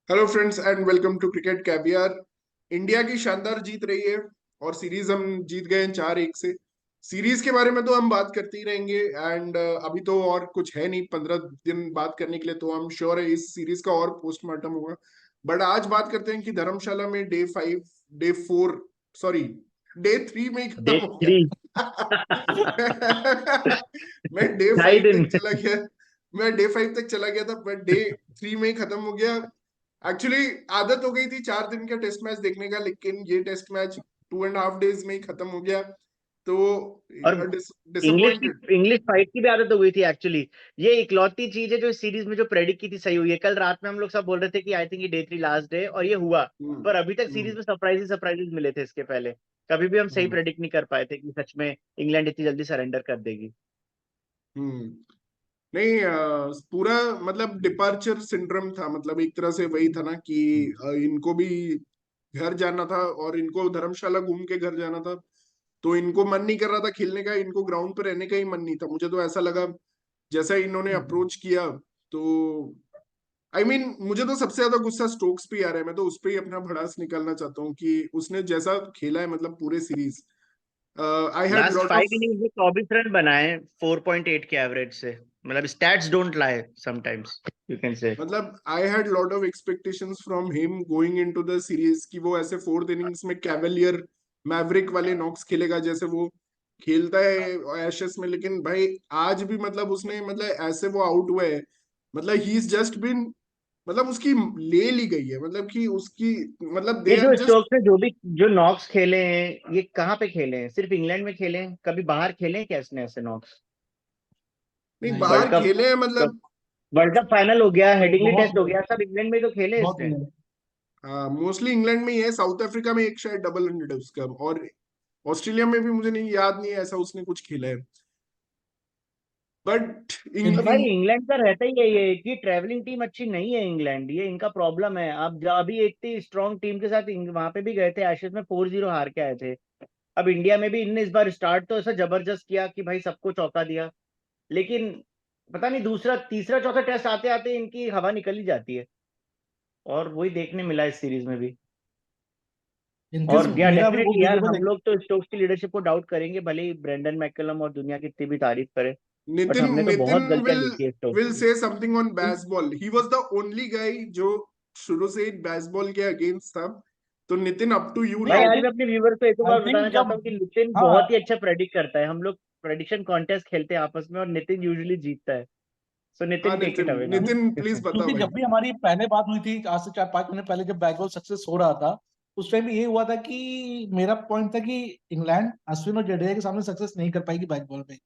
Hello friends and welcome to cricket caviar. India की शानदार जीत रही है और सीरीज हम जीत गए हैं 4-1 से। सीरीज के बारे में तो हम बात करते ही रहेंगे एंड अभी तो और कुछ है नहीं, 15 दिन बात करने के लिए, तो हम श्योर है इस सीरीज का और पोस्टमार्टम होगा। बट आज बात करते हैं कि धर्मशाला में डे 4, सॉरी, डे 3 में ही खत्म डे हो थ्री। गया। मैं डे ढाई फाइव दिन तक चला गया मैं डे 5 तक चला गया था, बट डे 3 में ही खत्म हो गया। एक्चुअली आदत हो गई थी 4 दिन का टेस्ट मैच देखने का, लेकिन ये टेस्ट मैच 2.5 डेज में ही खत्म हो गया, तो और इंग्लिश की डिसअपॉइंटेड। इंग्लिश फाइट की भी आदत हो गई थी एक्चुअली। ये इकलौती चीज है जो इस सीरीज में जो प्रेडिक्ट की थी सही हुई है। कल रात में हम लोग सब बोल रहे थे कि आई थिंक ये डे 3 लास्ट डे, और ये हुआ। हम्म। पर अभी तक सीरीज हम्म। में सरप्राइजेस मिले थे इसके पहले। कभी भी हम सही हम्म। प्रेडिक्ट नहीं कर पाए थे कि सच में इंग्लैंड इतनी जल्दी सरेंडर कर देगी। हम्म। नहीं, पूरा मतलब डिपार्चर सिंड्रोम था, मतलब एक तरह से वही था ना कि इनको भी घर जाना था और इनको धर्मशाला घूम के घर जाना था, तो इनको मन नहीं कर रहा था खेलने का, इनको ग्राउंड पे रहने का ही मन नहीं था। मुझे तो ऐसा लगा जैसा इन्होंने अप्रोच किया, तो मुझे तो सबसे ज्यादा गुस्सा स्टोक्स पे ही आ रहा है। मैं तो उस पे ही अपना भड़ास निकालना चाहता हूँ कि उसने जैसा खेला है, मतलब पूरे series. I had last lot of 5 innings में 24 रन बनाए 4.8 के एवरेज से। मतलब stats don't lie sometimes, you can say. मतलब I had lot of expectations from him going into the series कि वो ऐसे 4th इनिंग्स में कैवलियर मैवरिक वाले नॉक्स खेलेगा जैसे वो खेलता है एशेस में। लेकिन भाई आज भी मतलब उसने, मतलब ऐसे वो आउट हुआ है, मतलब ही इज जस्ट बिन, मतलब उसकी ले ली गई है, मतलब कि उसकी, मतलब ये दे आर जो जस्ट। स्टोक्स ने जो नॉक्स खेले हैं, ये कहाँ पे खेले हैं? सिर्फ इंग्लैंड में खेले हैं? कभी बाहर खेले हैं क्या इसने ऐसे नॉक्स? नहीं, नहीं। वर्ल्ड बाहर कप खेले हैं मतलब। वर्ल्ड कप फाइनल हो गया, हेडिंगली बहुत टेस्ट हो गया, सब इंग्लैंड में ही तो खेले हैं बहुत इसने। हाँ, मोस्टली इंग्लैंड में ही है। साउथ अफ्रीका में एक शायद डबल 100 है उसका, और ऑस्ट्रेलिया में भी मुझे नहीं याद, नहीं है ऐसा उसने कुछ खेला है। बट इन, और भाई इन इंग्लैंड का रहता ही है ये कि ट्रैवलिंग टीम अच्छी नहीं है इंग्लैंड, ये इनका प्रॉब्लम है। अब अभी एक थी स्ट्रॉन्ग टीम के साथ वहां पे भी गए थे, एशेज में 4-0 हार के आए थे। अब इंडिया में भी इनने इस बार स्टार्ट तो ऐसा जबरदस्त किया कि भाई सबको चौंका दिया। लेकिन पता नहीं दूसरा तीसरा चौथा टेस्ट आते आते इनकी हवा निकल ही जाती है। और वही देखने मिला इस सीरीज में भी। इनकेस और या मेरा भी बहुत डेफिनेटली यार, विजिबल है। हम लोग तो स्टोक्स की लीडरशिप को डाउट करेंगे, भले ही ब्रेंडन मैकलम और दुनिया कितनी भी तारीफ करे। बट नितिन हमने तो नितिन बहुत गलतियां विल देखी है स्टोक्स विल की। से something on baseball. He was the only guy जो शुरू से ही बेसबॉल के अगेंस्ट था। तो नितिन, अप टू यू नहीं, भाई नाउ। आज मैं अपने व्यूवर को एक और आई बात थिंक बताना चाहता जब हूँ कि नितिन हाँ बहुत ही अच्छा प्रेडिक्ट करता है। हम लोग प्रेडिक्शन कॉन्टेस्ट खेलते हैं आपस में और नितिन यूजुअली जीतता है। सो हाँ Nitin take it Nitin, away now. Nitin please बता क्योंकि भाई। जब भी हमारी पहले बात हुई थी आज से 4-5 महीने पहले जब बैकबॉल सक्सेस हो रहा था, उस टाइम भी ये हुआ था कि मेरा पॉइंट था कि इंग्लैंड अश्विन और जडेजा के सामने सक्सेस नहीं कर पाएगी बैकबॉल में।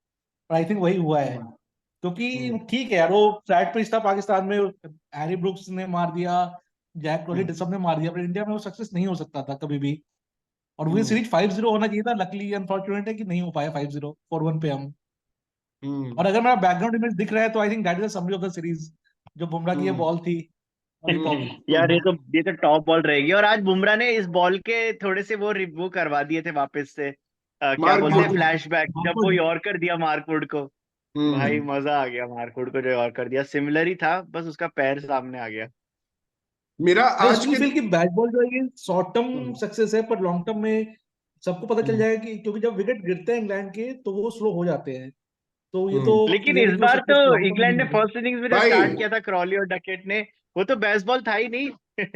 और आई थिंक वही हुआ है। क्योंकि हम्म। ठीक है यार, वो फ्लैट पिच था पाकिस्तान में, हैरी ब्रुक्स ने मार दिया, जैक हम्म। क्लॉरी सब ने मार दिया, पर इंडिया में वो सक्सेस नहीं हो सकता था कभी भी। और वो हम्म। सीरीज 5-0 होना चाहिए था। लकली अनफॉर्चुनेट है कि नहीं हो पाया 5-0, 4-1 पे हम। हम्म। और अगर मेरा बैकग्राउंड इमेज दिख रहा है तो आई think that is the summary of the series. जो बुमराह की ये हम्म। बॉल थी, लॉलीपॉप। यार ये तो टॉप बॉल रहेगी। और आज बुमराह ने इस बॉल के थोड़े से वो करवा दिए थे वापस से। क्या मार्क बोलते गुड। हैं, फ्लैशबैक, जब वो यॉर्कर दिया मार्कवुड को। भाई हम्म। मजा आ गया, मार्कवुड को जो यॉर्कर दिया सिमिलर ही था, बस उसका पैर सामने आ गया। मेरा आई आज स्टिल के। फील कि बैट बॉल जो है ये शॉर्ट टर्म हम्म। सक्सेस है, पर लॉन्ग टर्म में सबको पता चल हम्म। जाएगा कि क्योंकि जब विकेट गिरते हैं इंग्लैंड के तो वो स्लो हो जाते हैं। तो ये तो हम्म। लेकिन क्लियर है इस कि वो बार तो सक्सेस लॉन्ग टर्म में इंग्लैंड नहीं ने होगी। फर्स्ट इनिंग्स में जो भाई, स्टार्ट किया था क्रॉली और डकेट ने, वो तो बेसबॉल था ही नहीं। नहीं,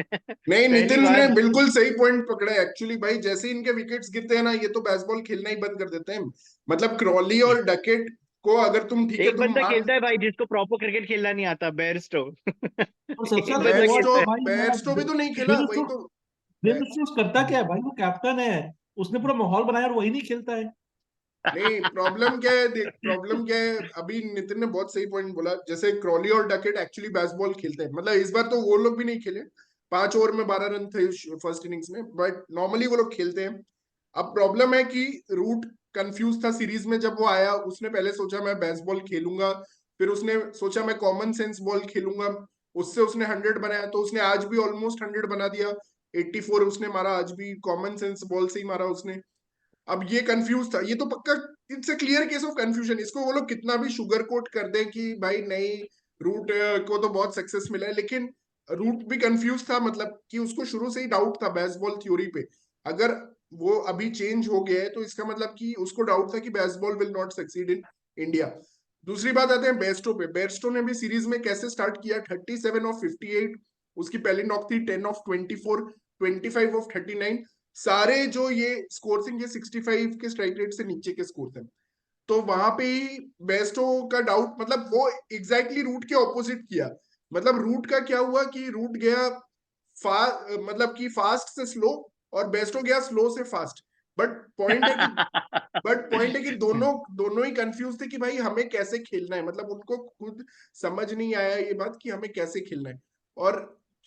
पहली नितिन ने बार। बिल्कुल सही पॉइंट पकड़ा है एक्चुअली। भाई जैसे ही इनके विकेट्स गिरते हैं ना, ये तो बेसबॉल खेलना ही बंद कर देते हैं। मतलब क्रॉली और डकेट को अगर तुम, ठीक है एक तुम बंदा मान। खेलता है भाई जिसको प्रॉपर क्रिकेट खेलना नहीं आता, बेयरस्टो। और सबसे एक ज्यादा बंदा वो बेयरस्टो आता खेलता है है। भाई हमारा बेयरस्टो भी तो नहीं खेला, बिल वही स्टोक्स। तो। बिल स्टोक्स करता क्या है भाई? वो कैप्टन है, उसने पूरा माहौल बनाया और वही नहीं खेलता है। नहीं, प्रॉब्लम क्या है, देख प्रॉब्लम क्या है। अभी नितिन ने बहुत सही पॉइंट बोला, जैसे क्रॉली और डकेट एक्चुअली बेसबॉल खेलते हैं, मतलब इस बार तो वो लोग भी नहीं खेले। 5 ओवर में 12 रन थे फर्स्ट इनिंग्स में, बट नॉर्मली वो लोग खेलते हैं। अब प्रॉब्लम है कि रूट कंफ्यूज था सीरीज में। जब वो आया, उसने पहले सोचा मैं बेसबॉल खेलूंगा, फिर उसने सोचा मैं कॉमन सेंस बॉल खेलूंगा, उससे उसने 100 बनाया, तो उसने आज भी ऑलमोस्ट 100 बना दिया। 84 उसने मारा आज भी, कॉमन सेंस बॉल से ही मारा उसने। अब ये कंफ्यूज था, ये तो पक्का, it's a clear case of confusion. इसको वो लोग कितना भी शुगर कोट कर दें कि भाई नहीं, रूट को तो बहुत सक्सेस मिला है, लेकिन रूट भी कंफ्यूज था, मतलब कि उसको शुरू से ही डाउट था बेसबॉल थ्योरी पे। अगर वो अभी चेंज हो गया है तो इसका मतलब कि उसको डाउट था कि baseball will not succeed in India. दूसरी बात आते हैं बेस्टो पे। बेस्टो ने भी सीरीज में कैसे स्टार्ट किया, 37 ऑफ 58, उसकी पहली नॉक थी 10 ऑफ 24, 25 ऑफ 39, सारे जो ये स्कोर थे ये 65 के स्ट्राइक रेट से नीचे के स्कोर थे। तो वहां पे ही बेस्टो का डाउट, मतलब वो एग्जैक्टली रूट के ऑपोजिट किया। मतलब रूट का क्या हुआ कि रूट गया मतलब कि फास्ट से स्लो, और बेस्टो गया स्लो से फास्ट। बट पॉइंट है कि दोनों दोनों ही कंफ्यूज थे कि भाई हमें कैसे खेलना है, मतलब उनको खुद समझ नहीं आया ये बात कि हमें कैसे खेलना है। और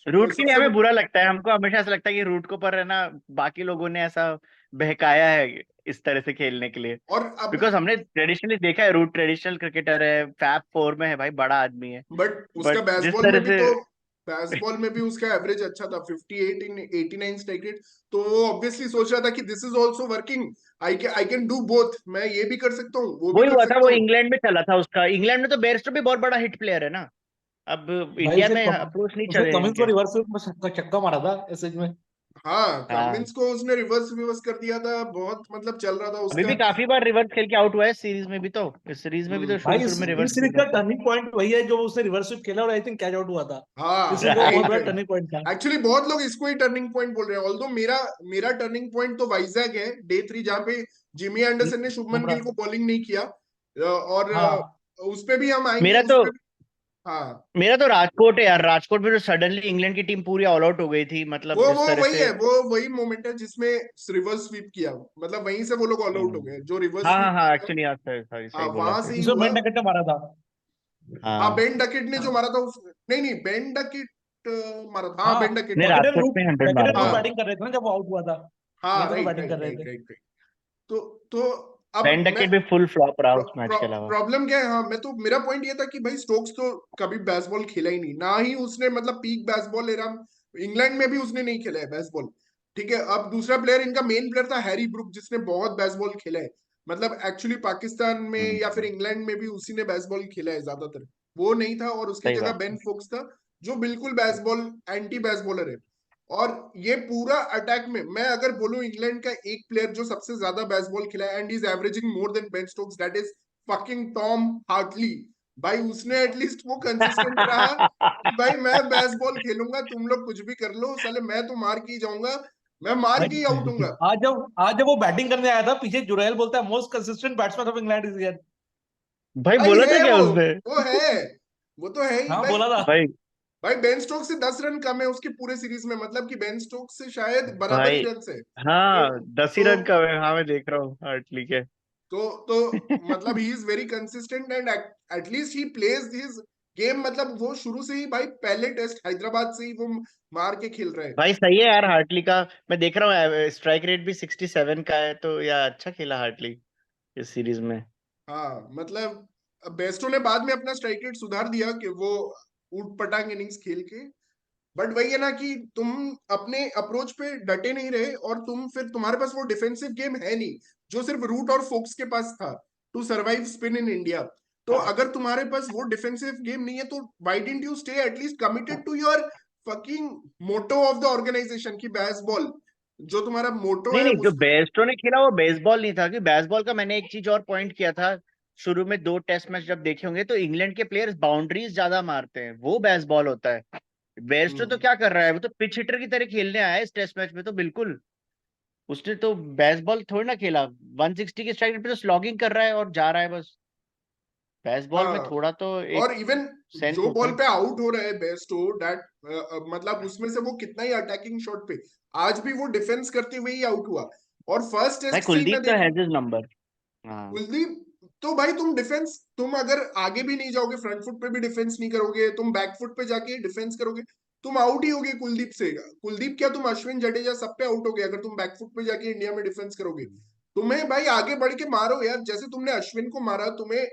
रूट के लिए सबसे हमें बुरा लगता है, हमको हमेशा ऐसा लगता है कि रूट को पर है ना बाकी लोगों ने ऐसा बहकाया है इस तरह से खेलने के लिए। और अब बिकॉज हमने ट्रेडिशनली देखा है रूट ट्रेडिशनल क्रिकेटर है, फैब फोर में है भाई, बड़ा आदमी है। बट उसका बट जिस बेसबॉल में तरह भी से तो बेसबॉल में भी उसका एवरेज अच्छा था, 58 इन 89 स्ट्राइक रेट। तो वो ऑब्वियसली सोच रहा था कि this is also working, I can do both, मैं ये भी कर सकता हूँ वो भी वही कर हुआ था, सकता वो हूँ। इंग्लैंड में चला था उसका। इंग्लैंड में तो बेयरस्टो भी बहुत बड़ा हिट प्लेयर है ना। अब भाई इंडिया में अप्रोच नहीं उसने कमिंस को चलेंगे। रिवर्स में छक्का मारा था एसएज में। हाँ, हाँ, कमिंस को उसने रिवर्स रिवर्स कर दिया था, बहुत मतलब चल रहा था अभी उसका। भी काफी बार रिवर्स खेल के आउट हुआ है सीरीज में भी, तो इस सीरीज में भी तो शुरू भाई शुरू में रिवर्स इस सीरीज खेल का रहा टर्निंग पॉइंट वही है जो उसने रिवर्स स्वीप खेला और आई थिंक कैच आउट हुआ था। इस हाँ, सीरीज का वो बहुत राइट बड़ा राइट। टर्निंग पॉइंट था। एक्चुअली बहुत लोग इसको ही टर्निंग पॉइंट बोल रहे हैं, ऑल्दो मेरा मेरा टर्निंग पॉइंट तो वाइजैक है, डे 3, जहाँ पे जिमी एंडरसन ने शुभमन गिल बुमराह। को बॉलिंग नहीं किया। और हाँ उस पे भी हम आएंगे, मेरा उस तो पे भी। हाँ, मेरा तो राजकोट है यार। राजकोट में जो सडनली इंग्लैंड की टीम पूरी ऑल आउट हो गई थी, वो मतलब जिस वो तरह वही से। है, वो वही मोमेंट है जिसमें रिवर्स स्वीप किया, मतलब वहीं से वो लोग ऑल आउट हो गए, जो रिवर्स हाँ हाँ स्वीप हाँ, किया। एक्चुअली याद है, सॉरी, हाँ, सही बोला वहां से सही ही जिसमें हुआ। बेन डकेट ने मारा था। हाँ, हाँ। बेन डकेट ने जो मारा था उस, नहीं नहीं, बेन डकेट मारा था, हाँ हाँ बेन डकेट नहीं, मारा डकेट था। एंड राजकोट रूट, में 100 डकेट मारा एंड था। रूट हाँ बैटिंग कर रहे थे ना जब वो आउट हुआ था। हाँ, ये दोनों राइट बैटिंग कर राइट रहे राइट थे। Right right. तो अब बेन मैं डकेट भी फुल फ्लॉप रहा उस मैच के अलावा। प्रॉब्लम क्या है, हाँ मैं तो, मेरा पॉइंट ये था कि भाई स्टोक्स तो कभी बेसबॉल खेला ही नहीं, ना ही उसने मतलब पीक बेसबॉल एरा इंग्लैंड में भी उसने नहीं खेला है बेसबॉल। ठीक है, अब दूसरा प्लेयर, इनका मेन प्लेयर था हैरी ब्रुक, जिसने बहुत बेसबॉल खेला है। मतलब एक्चुअली पाकिस्तान में या फिर इंग्लैंड में भी उसी ने बेसबॉल खेला है ज्यादातर, वो नहीं था, और उसकी सही जगह बात बेन है। फोक्स था, जो बिल्कुल बेसबॉल एंटी बेसबॉलर है। और ये पूरा अटैक में मैं अगर बोलूं, इंग्लैंड का एक प्लेयर जो सबसे ज्यादा बेसबॉल खेला है and is averaging more than Ben Stokes, that is fucking Tom Hartley. भाई उसने एटलीस्ट वो कंसिस्टेंट रहा कि भाई मैं बेसबॉल खेलूंगा, तुम लोग कुछ भी कर लो, साले मैं तो मार के ही जाऊंगा, मैं मार के ही आउट भाई हूंगा। आज जब वो बैटिंग करने आया था पीछे जुरैल बोलता है most consistent batsman of England is here. भाई भाई बोला था है क्या वो उसने? वो है वो तो है ही हाँ भाई। बोला था। भाई भाई बेन स्टोक्स से 10 रन कम है उसके पूरे सीरीज में, मतलब कि बेन स्टोक्स से शायद बराबर ही भाई रन है। तो हाँ, 10 ही तो रन का है। हाँ, मैं देख रहा हूँ हार्टली के। तो मतलब he is very consistent and at least he plays his game, मतलब वो शुरू से ही भाई पहले टेस्ट हैदराबाद से ही वो मार के खेल रहे हैं। भाई सही है यार हार्टली का। मैं देख रहा हूँ स्ट्राइक रेट भी 67 का है, तो यार अच्छा खेला हार्टली इस सीरीज में। हाँ, मतलब बेस्टो ने बाद में अपना स्ट्राइक रेट सुधार दिया कि वो ऊट पटांग इनिंग्स खेल के। बट वही है ना कि तुम अपने अप्रोच पे डटे नहीं रहे, और तुम फिर तुम्हारे पास वो डिफेंसिव गेम है नहीं जो सिर्फ रूट और फोक्स के पास था to survive spin in India. तो अगर तुम्हारे पास वो डिफेंसिव गेम नहीं है तो why didn't you stay at least committed to your fucking motto of the organisation की बेसबॉल, जो तुम्हारा मोटो नहीं है नहीं, जो उस। बेस्टो ने खेला वो बेसबॉल नहीं था। कि बेसबॉल का मैंने एक चीज और पॉइंट किया था शुरू में, 2 टेस्ट मैच जब देखे होंगे तो इंग्लैंड के प्लेयर्स बाउंड्रीज ज्यादा मारते हैं, वो बेसबॉल होता है। बेस्टो तो हम्म, क्या कर रहा है, वो तो पिच हिटर की तरह खेलने आया है इस टेस्ट मैच में तो बिल्कुल। उसने तो बेसबॉल थोड़ी ना खेला। 160 के स्ट्राइक रेट पे तो स्लॉगिंग कर रहा है और जा रहा है बस। बेसबॉल में हाँ, थोड़ा तो एक और इवन सेंस जो होता बॉल है। पे आउट हो रहा है बेस्टो दैट, मतलब उसमें से वो कितना ही अटैकिंग शॉट पे, आज भी वो डिफेंस करते हुए ही आउट हुआ। और फर्स्ट भाई टेस्ट से ही कुलदीप मैं तो देख रहा हैज हूँ, हिज नंबर। हाँ। कुलदीप, तो भाई तुम डिफेंस, तुम अगर आगे भी नहीं जाओगे, फ्रंट फुट पे भी डिफेंस नहीं करोगे, तुम बैक फुट पे जाके डिफेंस करोगे, तुम आउट ही होगे कुलदीप से। कुलदीप क्या, तुम अश्विन जडेजा सब पे आउट हो गए अगर तुम बैक फुट पे जाके इंडिया में डिफेंस करोगे। तुम्हें भाई आगे बढ़ के मारो यार, जैसे तुमने अश्विन को मारा, तुम्हें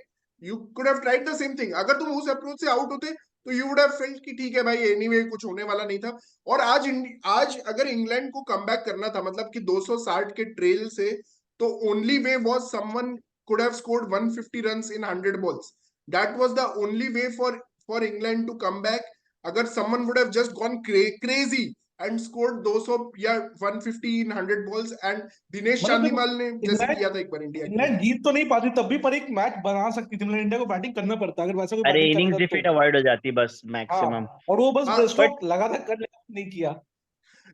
you could have tried the same thing. अगर तुम उस अप्रोच से आउट होते तो यू वुड हैव फेल्ट कि ठीक है भाई एनीवे कुछ होने वाला नहीं था। और आज अगर इंग्लैंड को कमबैक करना था, मतलब कि 260 के ट्रेल से, तो only way was someone could have scored 150 runs in 100 balls. That was the only way for England to come back. अगर someone would have just gone crazy and scored 200 या 150 in 100 balls and दिनेश मतलब देखो, चांदीमाल ने जैसे England किया था एक बार India के इंग्लैंड लिए। जीत तो नहीं पाती तब भी, पर एक मैच बना सकती थी। मतलब इंडिया को बैटिंग करना पड़ता, अगर वैसा कोई अरे बैटिंग इनिंग्स करेगा डिफीट तो। अवॉइड हो जाती बस हाँ, मैक्सिमम। और वो बस हाँ, ब्रेस्ट बट स्ट्रोक लगा था, कर लिया, नहीं किया।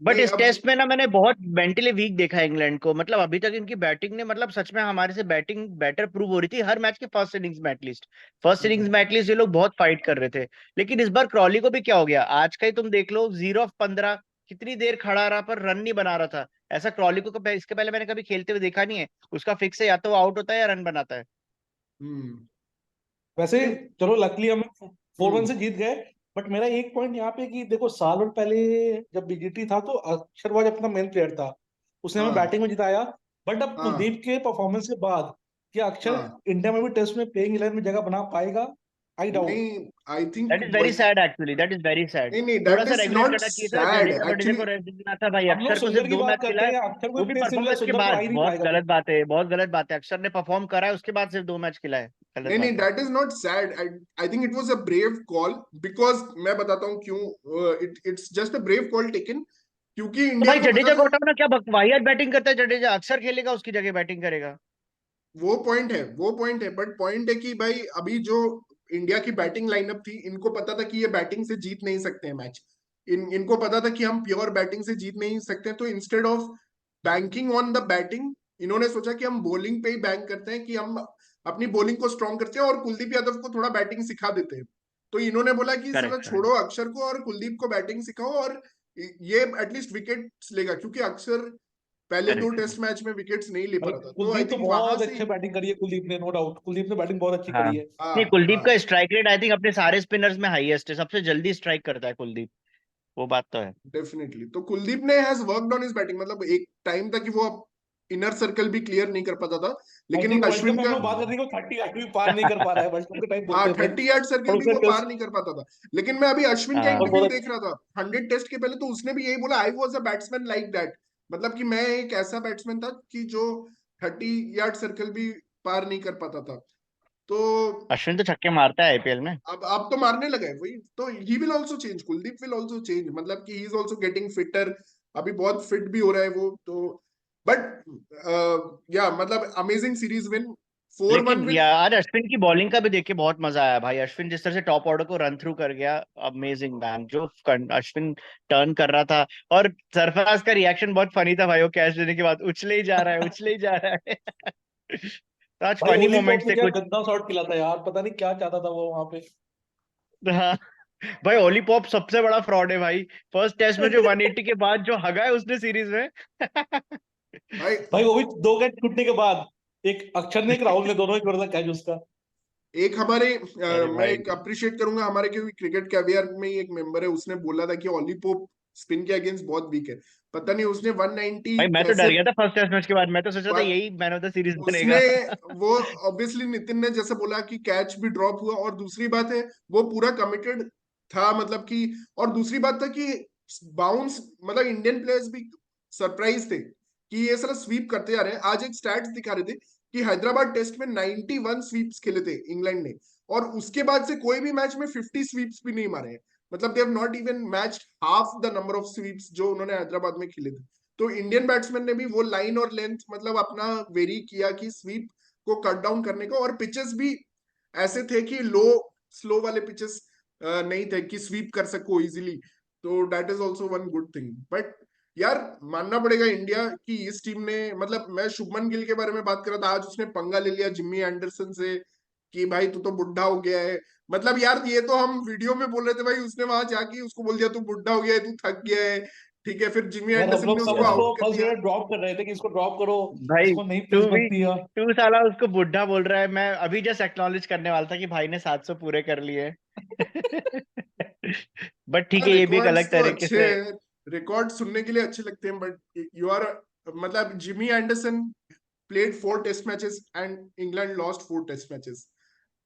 बट नहीं इस अब टेस्ट में ना मैंने बहुत मेंटली वीक देखा है इंग्लैंड को। मतलब अभी तक इनकी बैटिंग ने मतलब सच में हमारे से बैटिंग बेटर प्रूव हो रही थी हर मैच के फर्स्ट इनिंग्स में एटलीस्ट। फर्स्ट इनिंग्स में एटलीस्ट ये लोग बहुत फाइट कर रहे थे। लेकिन इस बार क्रॉली को भी क्या हो गया, आज का ही तुम देख लो 0 of 15 कितनी देर खड़ा रहा पर रन नहीं बना रहा था। ऐसा क्रॉली को इसके पहले मैंने कभी खेलते हुए देखा नहीं है। उसका फिक्स है या तो आउट होता है या रन बनाता है। हम्म वैसे नहीं चलो लकली हम 4-1 हम्म से जीत गए। बट मेरा एक पॉइंट यहाँ पे कि देखो, साल भर पहले जब बीजीटी था तो अक्षर वाज अपना मेन प्लेयर था, उसने हमें हाँ बैटिंग में जिताया। बट अब हाँ कुलदीप के परफॉर्मेंस के बाद क्या अक्षर हाँ इंडिया में भी टेस्ट में प्लेइंग 11 में जगह बना पाएगा? I doubt. नहीं I think that is very sad actually, that is very sad. नहीं थोड़ा दैट सा इज रेगुलेट नॉट करना चाहिए था, सैड जडेजा वडेजा एक्चुअली। को रेस्ट देना था भाई। हम लोग अक्षर को सिर्फ सिल्वर की 2 मैच बात खिला करते है, हैं, अक्षर को वो भी इतने परफॉर्मेंस के सुंदर तो आ बाद। ही नहीं बहुत पाएगा फिर। गलत बात है, बहुत गलत बात है। अक्षर ने परफॉर्म करा है उसके बाद सिर्फ 2 मैच खिला है, गलत नहीं बात है। That is not sad. I think it was a brave call because मैं बताता हूँ क्यों। It's just a brave call taken क्योंकि तो इंडिया भाई को पता जडेजा को था। हटाओ ना, क्या वाहियात बैटिंग करता है जडेजा। अक्षर खेलेगा उसकी जगह बैटिंग करेगा। वो पॉइंट है, वो पॉइंट है, बट पॉइंट है कि भाई अभी जो इंडिया की बैटिंग लाइनअप थी, इनको पता था कि ये बैटिंग से जीत नहीं सकते हैं मैच। इनको पता था कि हम प्योर बैटिंग से जीत नहीं सकते, तो instead of banking on the batting, इन्होंने सोचा कि हम बॉलिंग पे ही बैंक करते हैं, कि हम अपनी बॉलिंग को स्ट्रॉन्ग करते हैं और कुलदीप यादव को थोड़ा बैटिंग सिखा देते हैं। तो इन्होंने बोला कि चलो करेक्ट छोड़ो करेक्ट अक्षर को और कुलदीप को बैटिंग सिखाओ, और ये एटलीस्ट विकेट लेगा, क्योंकि अक्षर पहले 2 करेक्ट। टेस्ट मैच में विकेट्स नहीं ले पा भाई रहा था। तो आई कुलदीप तो थिंक वहां बहुत से अच्छे बैटिंग करी है, कुलदीप ने, नो डाउट कुलदीप ने बैटिंग बहुत अच्छी हाँ, करी है। नहीं हाँ कुलदीप हाँ का स्ट्राइक रेट आई थिंक अपने सारे स्पिनर्स में हाईएस्ट है, सबसे जल्दी स्ट्राइक करता है कुलदीप। वो बात तो है। डेफिनेटली। तो कुलदीप ने has worked on his batting, मतलब एक टाइम तक कि वो इनर सर्कल भी क्लियर नहीं कर पाता था, आई लेकिन थिंक वर्ल्ड कप अश्विन में हम का लोग बात करते हैं कि 30 भी पार नहीं कर पा रहा है, वर्ल्ड कप के टाइम हाँ बोलते थे। 38 सर्कल और भी उसने वो पार टेस्ट नहीं कर पाता था। लेकिन मैं अभी अश्विन का हाँ और इंटरव्यू बहुत देख रहा था 100 टेस्ट के पहले, तो उसने भी यही बोला, I was a batsman like that. मतलब कि मैं एक ऐसा बैट्समैन था कि जो 30 सर्कल भी पार नहीं कर पाता था। तो अश्विन तो छक्के मारता है आईपीएल में। अब तो मारने लगा है वही। तो he will also change, Kuldeep will also change, मतलब कि he is also getting fitter. अभी बहुत फिट भी हो रहा है वो तो। बट या मतलब अमेजिंग सीरीज विन, 4-1 लेकिन विन। यार अश्विन की बॉलिंग का भी देख के बहुत मजा आया भाई। अश्विन जिस तरह से टॉप ऑर्डर को रन थ्रू कर गया, अमेजिंग मैन। जो अश्विन टर्न कर रहा था, और सरफराज का रिएक्शन बहुत फनी था भाई। वो कैच लेने के बाद उछले ही जा रहा है, उछले ही जा रहा है। तो आज भाई फनी ओली पॉप मोमेंट्स ने थे क्या कुछ। गंदा शॉट खेला था यार, पता नहीं क्या चाहता था वो वहां पे। हाँ भाई, ओली पॉप सबसे बड़ा फ्रॉड है भाई। फर्स्ट टेस्ट में जो 180 के बाद जो हगा है उसने सीरीज में। भाई भाई वो भी 2 कैच छूटने के बाद, एक अक्षर ने एक राहुल ने, दोनों ही छोड़ा था कैच उसका। एक हमारे अरे मैं भाई एक अप्रिशिएट करूंगा हमारे, क्योंकि क्रिकेट कैवियर में ही एक मेंबर है, उसने बोला था कि ओली पोप स्पिन के अगेंस्ट बहुत वीक है। पता नहीं उसने 190 भाई, मैं तो डर कैसे। गया था फर्स्ट टेस्ट मैच के बाद। मैं तो सोच रहा था यही मैन ऑफ द सीरीज उसने बनेगा। वो ऑब्वियसली नितिन ने जैसे बोला कि कैच भी ड्रॉप हुआ, और दूसरी बात है वो पूरा कमिटेड था, मतलब कि, और दूसरी बात था कि बाउंस, मतलब इंडियन प्लेयर्स भी सरप्राइज थे कि ये सारा स्वीप करते जा रहे हैं। आज एक स्टैट्स दिखा रहे थे कि हैदराबाद टेस्ट में 91 स्वीप्स खेले थे इंग्लैंड ने, और उसके बाद से कोई भी मैच में 50 स्वीप्स भी नहीं मारे हैं। मतलब they have not even matched half the number of sweeps जो उन्होंने हैदराबाद में खेले थे। तो इंडियन बैट्समैन ने भी वो लाइन और लेंथ मतलब अपना वेरी किया कि स्वीप को कट डाउन करने का, और पिचेस भी ऐसे थे कि लो स्लो वाले पिचेस नहीं थे कि स्वीप कर सको इजीली। तो that is also one good thing. But यार मानना पड़ेगा इंडिया की इस टीम ने, मतलब मैं शुभमन गिल के बारे में बात कर रहा था, आज उसने पंगा ले लिया जिम्मी एंडरसन से कि भाई तू तो बुढ़ा हो गया है। मतलब यार ये तो हम वीडियो में बोल रहे थे, भाई उसने वहां जाके उसको बोल दिया तू बुढ़ा हो गया है, तू थक गया है। ठीक है, फिर जिम्मी यार हम एंडरसन लोग ने सब उसको उसको आउट कर फर्स्ट दिया। विकेट ड्रॉप कर रहे थे कि इसको ड्रॉप करो, भाई इसको नहीं तू प्लेस भी, बनती है। तू साला उसको बुढ़ा बोल रहा है। मैं अभी जस्ट एक्नॉलेज करने वाला था कि भाई ने 700 पूरे कर लिए। बट ठीक हाँ है, ये भी एक रिकॉर्ड्स अलग तो तरीके अच्छे से। हैं, रिकॉर्ड सुनने के लिए अच्छे लगते हैं, बट यू आर, मतलब Jimmy Anderson played 4 test matches and England lost 4 test matches.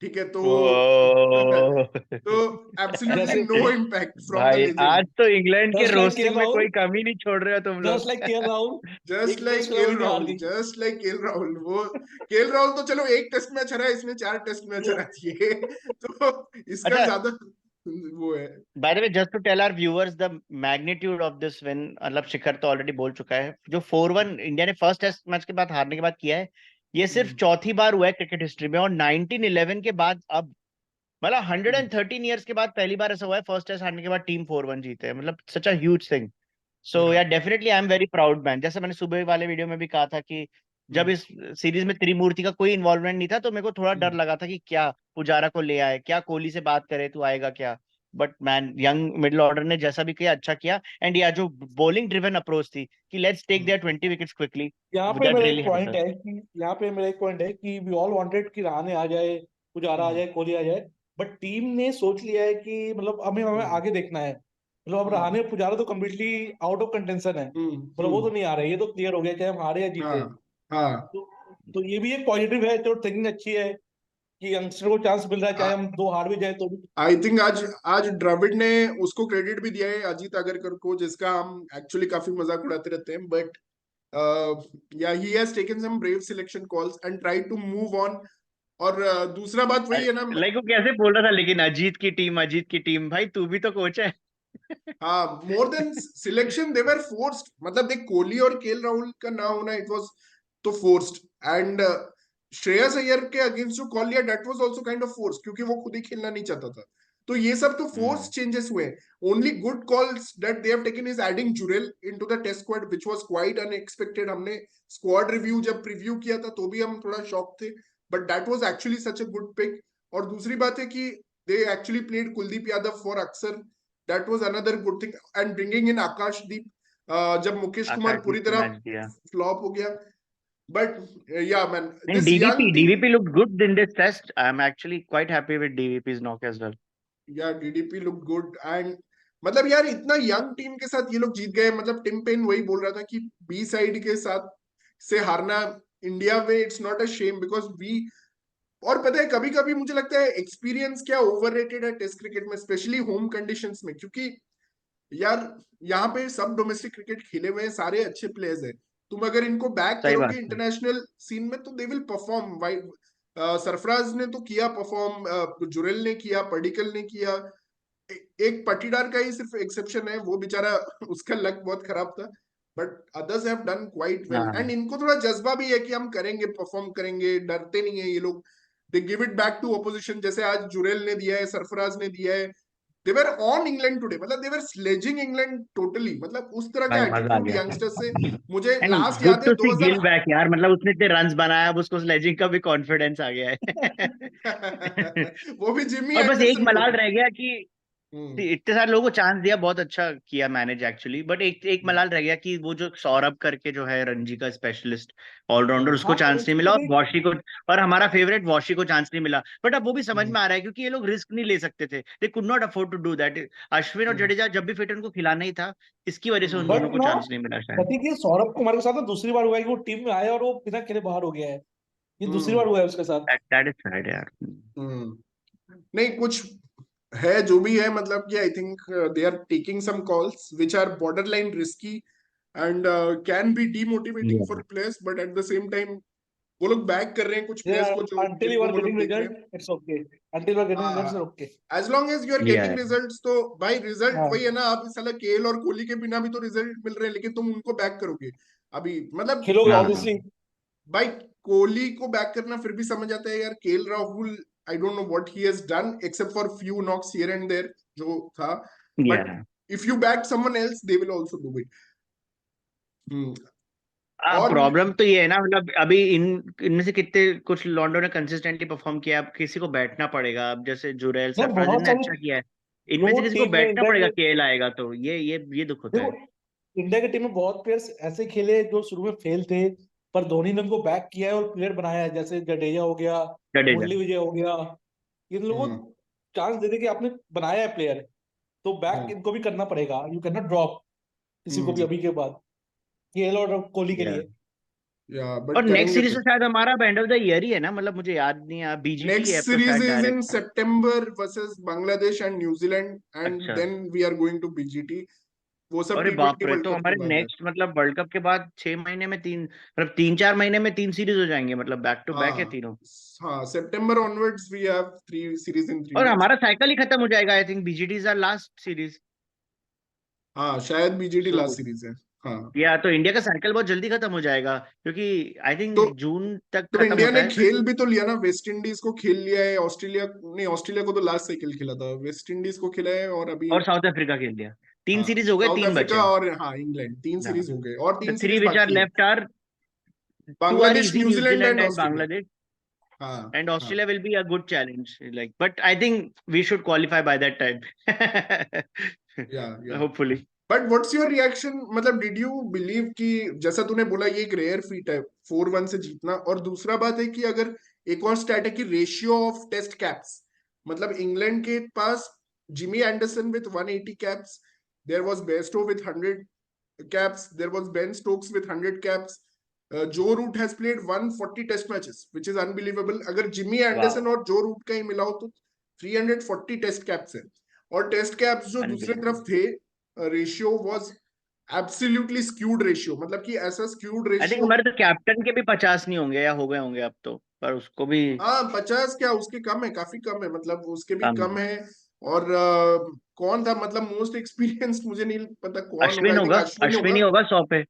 ठीक है तो ओ तो एब्सोल्युटली जैसे नो इम्पैक्ट फ्रॉम द भाई लेजेंड। आज तो इंग्लैंड के जस्ट लाइक के रोस्टिंग में राहुल, कोई कमी नहीं छोड़ रहे हो तुम जस्ट लोग। लाइक के राहुल, जस्ट एक लाइक टेस्ट में केएल भी नहीं हार राहुल, दी। Just like KL Rahul. वो केएल राहुल तो चलो 1 टेस्ट मैच हरा है, इसने 4 टेस्ट मैच हरा दिए। तो इसका अच्छा, ज्यादा वो है। By the way, just to tell our viewers the magnitude of this win, मतलब शिखर तो ऑलरेडी बोल चुका है, जो 4-1 इंडिया ने फर्स्ट टेस्ट मैच के बाद हारने के बाद किया है, ये सिर्फ चौथी बार हुआ है क्रिकेट हिस्ट्री में, और 1911 के बाद अब, मतलब 113 ईयर्स के बाद पहली बार ऐसा हुआ है फर्स्ट टेस्ट हारने के बाद टीम 4-1 जीते है, मतलब सच a huge thing. So yeah definitely I am very proud man. जैसे मैंने सुबह वाले वीडियो में भी कहा था कि जब इस सीरीज में त्रिमूर्ति का कोई इन्वॉल्वमेंट नहीं था तो मेरे को थोड़ा डर लगा था कि क्या पुजारा को ले आए, क्या कोहली से बात करे, तू आएगा क्या, but man young middle order ने जैसा भी किया अच्छा किया। एंड या जो बॉलिंग ड्रिवन अप्रोच थी कि let's take their 20 wickets quickly, यहाँ पे दैट मेरा रियली एक हेल्प्ड पॉइंट अस। है कि यहाँ पे मेरा एक पॉइंट है कि वी ऑल वांटेड कि रहाणे आ जाए, पुजारा आ जाए, कोहली आ जाए, बट टीम ने सोच लिया है कि मतलब हमें हमें आगे देखना है। मतलब अब रहाणे और पुजारा तो कम्प्लीटली आउट ऑफ कंटेंशन है, मतलब वो तो नहीं आ रहे, ये तो क्लियर हो गया चाहे हम हारे या जीते। हाँ हाँ। तो ये भी एक पॉजिटिव है, तो थिंकिंग अच्छी है कि यंगस्टर को चांस मिल रहा है, चाहे हम 2 हार भी जाए तो भी। आई थिंक आज आज द्रविड़ ने उसको क्रेडिट भी दिया है अजीत अगरकर को, जिसका हम एक्चुअली काफी मजाक उड़ाते रहते हैं, but yeah he has taken some brave selection calls and try to move on. और दूसरा बात वही है ना। लाइक वो कैसे बोल रहा था, लेकिन अजीत की टीम, भाई तू भी तो कोच है। हाँ, मोर देन सिलेक्शन दे वर फोर्स्ड, मतलब देख कोहली और केएल राहुल का ना होना इट वाज तो फोर्स्ड, एंड श्रेयस अय्यर के अगेंस्ट जो कॉल लिया that was also kind of force, क्योंकि वो खुद ही खेलना नहीं चाहता था। तो ये सब तो फोर्स चेंजेस हुए। Only good calls that they have taken is adding Jurel into the test squad which was quite unexpected. हमने स्क्वाड रिव्यू जब प्रीव्यू किया था तो भी हम थोड़ा शॉक थे, but that was actually such a good pick. और दूसरी बात है कि they actually played Kuldeep Yadav for Axar, that was another good thing, and bringing in Akashdeep जब मुकेश कुमार पूरी आकाशदीप को तरह मैच दिया। फ्लॉप हो गया, but yeah man, नहीं, this young DVP team, DVP looked good in this test, I am actually quite happy with DVP's knock as well। yeah DDP looked good, and मतलब यार इतना यंग टीम के साथ ये लोग जीत गए। मतलब टिम पेन वही बोल रहा था कि बी साइड के साथ से हारना इंडिया में it's not a shame because we, और पता है कभी कभी मुझे लगता है एक्सपीरियंस क्या ओवररेटेड है टेस्ट क्रिकेट में, स्पेशली होम कंडीशंस में, क्योंकि यार यहाँ पे सब डोमेस्टिक क्रिकेट खेले हुए हैं, सारे अच्छे प्लेयर्स हैं। तुम अगर इनको बैक सही बात करोगे है। इंटरनेशनल सीन में तो दे विल परफॉर्म। भाई सरफराज ने तो किया परफॉर्म, जुरेल ने किया, पडिक्कल ने किया, एक पटीदार का ही सिर्फ एक्सेप्शन है, वो बेचारा उसका लक बहुत खराब था, but others have done quite well. हाँ, एंड इनको थोड़ा जज्बा भी है कि हम करेंगे, परफॉर्म करेंगे, डरते नहीं है ये लोग। They give it back to opposition, जैसे आज जुरेल ने दिया है, सरफराज ने दिया है। दे वर ऑन इंग्लैंड टुडे, मतलब दे वर स्लेजिंग इंग्लैंड टोटली, मतलब उस तरह का भाई मजा आ एटीट्यूड गया। यंगस्टर्स से मुझे एंड लास्ट गुड याद है टू सी गिल 2000। बैक यार, मतलब उसने इतने रन्स बनाया, अब उसको स्लेजिंग का भी कॉन्फिडेंस आ गया है। वो भी जिमी और बस एक एंडरसन को। मलाल रह गया कि इतने सारे लोगों को चांस दिया, बहुत अच्छा किया मैनेज एक्चुअली, बट एक एक मलाल रह गया कि वो जो सौरभ करके जो है रणजी का स्पेशलिस्ट ऑलराउंडर, उसको हाँ, चांस नहीं उसको मिला, और देख, वॉशी को, और हमारा फेवरेट वॉशी को चांस नहीं मिला। बट अब वो भी समझ में आ रहा है क्योंकि ये लोग रिस्क नहीं ले सकते थे, they could not afford to do that. Ashwin और जडेजा जब भी फिट उनको खिलाना ही था, इसकी वजह से उन बट दोनों को ना चांस नहीं मिला शायद। प्रतीक, ये सौरभ कुमार के साथ ना दूसरी बार हुआ है कि वो टीम में आया और वो बिना खेले बाहर हो गया है। ये दूसरी बार हुआ है उसके साथ। दैट इज सैड यार। नहीं कुछ है जो भी है, मतलब कि I think they are taking some calls which are border line risky and can be demotivating for players, but at the same time वो लोग बैक कर रहे हैं कुछ प्लेयर्स को जो Until you जिनको are वो लोग getting देख रहे result, हैं। it's okay. Until you are getting results, it's okay. As long as you are yeah getting results, तो भाई रिजल्ट हाँ, वही है ना, आप साला केएल और कोहली के बिना भी तो रिजल्ट मिल रहे हैं, लेकिन तुम उनको बैक करोगे अभी, मतलब खेलोगे हाँ, ऑब्वियसली। भाई कोहली को बैक करना फिर भी समझ आता है यार, KL Rahul I don't know what he has done except for few knocks here and there जो था, yeah but if you back someone else they will also do it. और प्रॉब्लम तो ये है ना, मतलब अभी इनमें से कितने कुछ लॉन्डो ने कंसिस्टेंटली परफॉर्म किया, अब किसी को बैठना पड़ेगा, अब जैसे जुरेल नहीं, सरफराज बहुत इनने सारी अच्छा किया है, इनमें जो से किसी को टीम में बैठना इंडिया पड़ेगा, के, केएल आएगा तो ये दुख होता देखो, है। इंडिया की टीम में बहुत प्लेयर्स ऐसे खेले जो शुरू में फेल थे, पर धोनी ने उनको बैक किया है और प्लेयर बनाया है, जैसे जडेजा हो गया, जडेजा। मुरली विजय हो गया। इन लोगों को चांस दे दे के आपने बनाया है प्लेयर, तो बैक इनको भी करना पड़ेगा। यू कैन नॉट ड्रॉप किसी को भी अभी के बाद, केएल और कोहली के या लिए। या और बट नेक्स्ट करेंगे सीरीज तो। तो शायद हमारा एंड ऑफ द ईयर ही है ना, मतलब मुझे याद नहीं है, बीजीटी नेक्स्ट है अब तो सीरीज शायद इज इन डायरेक्ट। सितंबर versus Bangladesh and New Zealand, and अच्छा। Then we are going to BGT. वो सब अरे बाप T20 रे, वर्ल्ड तो कप के हमारे बाद है। नेक्स्ट मतलब वर्ल्ड कप के बाद 6 महीने में तीन, मतलब 3-4 महीने में 3 सीरीज हो जाएंगे, मतलब बैक टू बैक है हाँ तीनों। हाँ, सितंबर onwards we have 3 series in 3 और मंथ्स। हमारा साइकिल ही खत्म हो जाएगा, I think BGT's are last series. हाँ शायद बीजीटी सो लास्ट सीरीज है। हाँ या तो इंडिया का साइकिल बहुत जल्दी खत्म हो जाएगा, क्योंकि आई तो थिंक जून तक तो खत्म इंडिया होता ने है। खेल भी तो लिया ना, वेस्ट इंडीज को खेल लिया है, ऑस्ट्रेलिया नहीं, ऑस्ट्रेलिया को तो लास्ट साइकिल खेला था, वेस्ट इंडीज को खेला है और अभी और साउथ अफ्रीका खेल लिया। तीन हाँ सीरीज हो गए, साउथ 3 बचे अफ्रीका हैं। और हाँ इंग्लैंड, 3 हाँ, सीरीज हो गए और the 3 three series which are बाकी है, left are, two are Bangladesh, easy, New Zealand New Zealand and and Australia. Bangladesh, हाँ and हाँ Australia will be a good challenge. Like, but I think we should qualify by that time. या Hopefully. But what's your reaction, मतलब did you believe कि जैसा तूने बोला ये एक रेयर फीट है 4-1 से जीतना, और दूसरा बात है कि अगर एक और स्टैट है कि रेशियो ऑफ टेस्ट कैप्स, मतलब इंग्लैंड के पास Jimmy Anderson with 180 caps, there was Bairstow with 100 caps, there was Ben Stokes with 100 caps, Joe Root has played 140 test matches which is unbelievable, अगर जिमी एंडरसन Wow. और जो root का ही मिलाओ तो 340 test caps है, और टेस्ट कैप्स जो दूसरे तरफ Unbelievable. थे ratio was absolutely skewed ratio, मतलब कि ऐसा स्क्यूड I think रेशियो। हमारे तो कैप्टन के भी 50 नहीं होंगे या हो गए होंगे अब तो, पर उसको भी हाँ 50 क्या, उसके कम है, काफी कम है, मतलब उसके भी कम कम है। है। और कौन था मतलब मोस्ट एक्सपीरियंस्ड, मुझे नहीं पता कौन होगा, अश्विन आई थिंक होगा, अश्विन होगा। अश्विनी होगा 100 पे।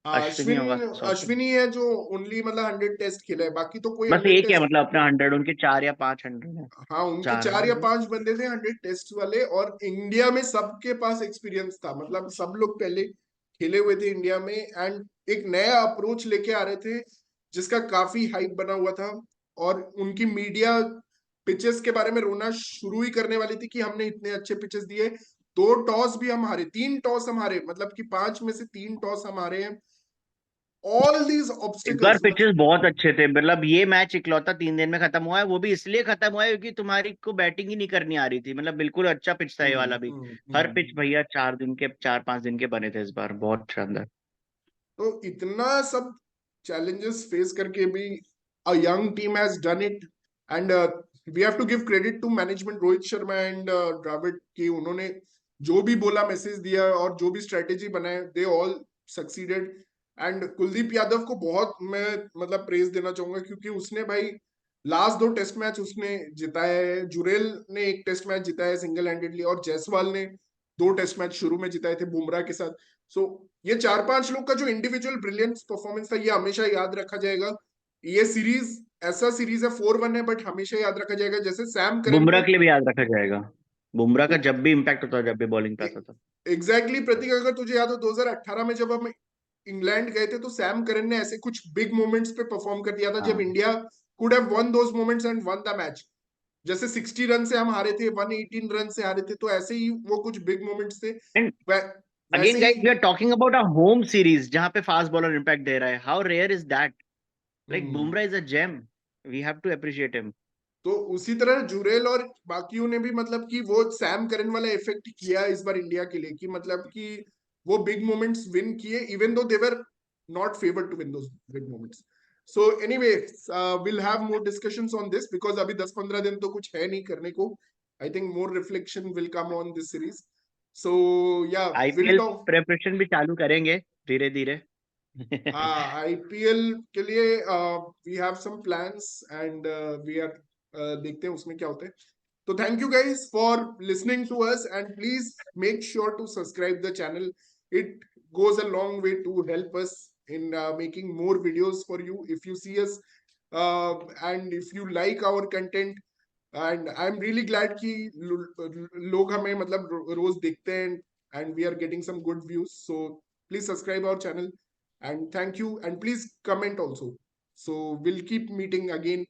हाँ अश्विनी अश्विन, होगा 100 पे। अश्विनी है जो ओनली मतलब 100 टेस्ट खेला है, बाकी तो कोई बस 100 एक है, टेस्ट। मतलब अपना 100, उनके 4 या 5 100 है। हाँ उनके 4 है 4 ना या जी। 5 बंदे थे 100 टेस्ट वाले, और इंडिया में सबके पास एक्सपीरियंस था, मतलब सब लोग पहले खेले हुए थे इंडिया में, एंड एक नया अप्रोच लेके आ रहे थे जिसका काफी हाइप बना हुआ था, और उनकी मीडिया पिचेस के बारे में रोना शुरू ही करने वाली थी कि हमने इतने अच्छे पिचेस दिए, 2 टॉस भी हम हारे, 3 टॉस हम हारे, मतलब कि 5 में से 3 टॉस हम हारे हैं, ऑल दीज इस बार ऑब्स्टिकल्स पिचेस बहुत अच्छे थे, मतलब ये मैच इकलौता 3 दिन में खत्म हुआ है, वो भी इसलिए खत्म हुआ है क्योंकि तुम्हारी को बैटिंग ही नहीं करनी आ रही थी, मतलब बिल्कुल अच्छा पिच था ये वाला भी। हर पिच भैया 4 दिन के, 4-5 दिन के बने थे इस बार, बहुत शानदार। तो इतना सब challenges फेस करके भी a young team has done it, and we have to give credit to management, Rohit Sharma and Dravid, कि उन्होंने जो भी बोला, मैसेज दिया और जो भी स्ट्रेटेजी बनाए, they all succeeded. And Kuldeep Yadav को बहुत मैं मतलब प्रेज देना चाहूंगा, क्योंकि उसने भाई लास्ट 2 टेस्ट मैच उसने जिताया है, जुरेल ने एक टेस्ट मैच जिताया है सिंगल हैंडेडली, और जायसवाल ने 2 टेस्ट मैच शुरू में जिताए थे बुमराह के साथ। सो ये 4-5 लोग का जो इंडिविजुअल ब्रिलियंस परफॉर्मेंस था, ये हमेशा याद रखा जाएगा। ये सीरीज ऐसा सीरीज है 4-1 है, बट हमेशा याद रखा जाएगा, जैसे सैम करन बुमराह ने के लिए भी याद रखा जाएगा। बुमराह का जब भी इम्पैक्ट होता, जब भी बॉलिंग पे आता था। एग्जैक्टली प्रतीक, अगर तुझे याद हो 2018 में जब हम इंग्लैंड गए थे, तो सैम करन ने ऐसे कुछ बिग मोमेंट्स पे परफॉर्म कर दिया था, जब हाँ, India could have one those moments and one the match, जैसे 60 रन से हम हारे थे, 118 रन से हारे थे, तो ऐसे ही वो कुछ बिग मोमेंट्स थे। एंड वैसे अगेन ही guys, we are talking about a home series जहां पे फास्ट बॉलर इम्पैक्ट दे रहा है, how rare is that. Like hmm, Bumrah is a gem, we have to appreciate him. तो उसी तरह जुरेल और बाकियों ने भी मतलब कि वो सैम करन वाला इफेक्ट किया इस बार इंडिया के लिए, कि मतलब कि वो बिग मोमेंट्स विन किए, even though they were not favoured to win those big moments. So anyway, will have more discussions on this, because अभी 10-15 दिन तो कुछ है नहीं करने को। I think more reflection will come on this series. So yeah will IPL talk. Preparation भी चालू करेंगे धीरे धीरे। हाँ आईपीएल के लिए we have some plans, and we are देखते हैं उसमें क्या होता है। तो thank you guys for listening to us, and please make sure to subscribe the channel. It goes a long way to help us in making more videos for you. If you see us and if you like our content, and I'm really glad कि लोग हमें मतलब रोज देखते हैं, and we are getting some good views. So please subscribe our channel, and thank you, and please comment also. So we'll keep meeting again.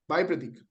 Bye Pratik.